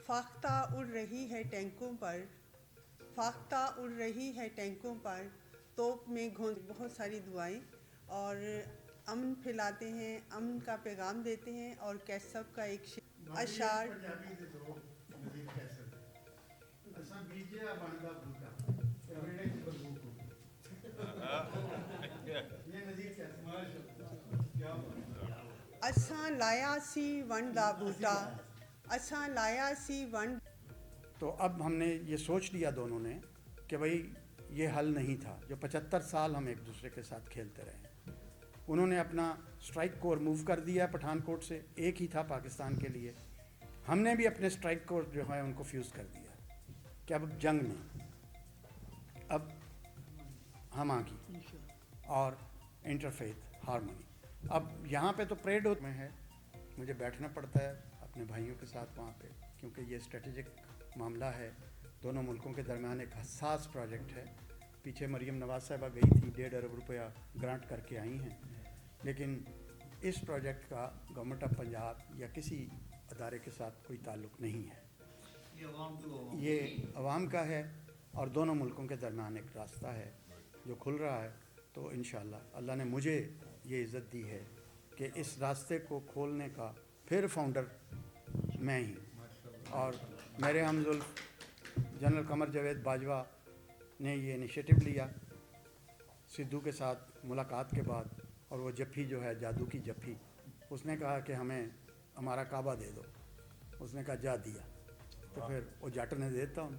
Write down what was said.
فاختہ اڑ رہی ہے ٹینکوں پر، فاختہ اڑ رہی ہے ٹینکوں پر، توپ میں گھونس بہت ساری دعائیں، اور امن پھیلاتے ہیں، امن کا پیغام دیتے ہیں، اور کیسب کا ایک اشعار اساں لایا سی ون دا بوٹا، اساں لایا سی ون. تو اب ہم نے یہ سوچ لیا دونوں نے کہ بھائی یہ حل نہیں تھا جو 75 سال ہم ایک دوسرے کے ساتھ کھیلتے رہے. انہوں نے اپنا اسٹرائک کور موو کر دیا پٹھان کوٹ سے، ایک ہی تھا پاکستان کے لیے. ہم نے بھی اپنے اسٹرائک کور جو ہے ان کو فیوز کر دیا کہ اب جنگ نہیں، اب ہم آگی اور انٹرفیتھ ہارمونی. اب یہاں پہ تو پریڈ میں ہے، مجھے بیٹھنا پڑتا ہے اپنے بھائیوں کے ساتھ وہاں پہ، کیونکہ یہ اسٹریٹجک معاملہ ہے، دونوں ملکوں کے درمیان ایک حساس پروجیکٹ ہے. پیچھے مریم نواز صاحبہ گئی تھی، 1.5 ارب روپیہ گرانٹ کر کے آئی ہیں، لیکن اس پروجیکٹ کا گورنمنٹ آف پنجاب یا کسی ادارے کے ساتھ کوئی تعلق نہیں ہے. یہ عوام کا ہے اور دونوں ملکوں کے درمیان ایک راستہ ہے جو کھل رہا ہے. تو انشاءاللہ اللہ نے مجھے یہ عزت دی ہے کہ اس راستے کو کھولنے کا پھر فاؤنڈر میں ہی، اور میرے ہمزلف جنرل قمر جاوید باجوہ نے یہ انیشیٹو لیا سدھو کے ساتھ ملاقات کے بعد. اور وہ جپھی جو ہے جادو کی جپھی، اس نے کہا کہ ہمیں ہمارا کعبہ دے دو، اس نے کہا جا دیا، تو پھر وہ جٹ نے دیتا ہوں.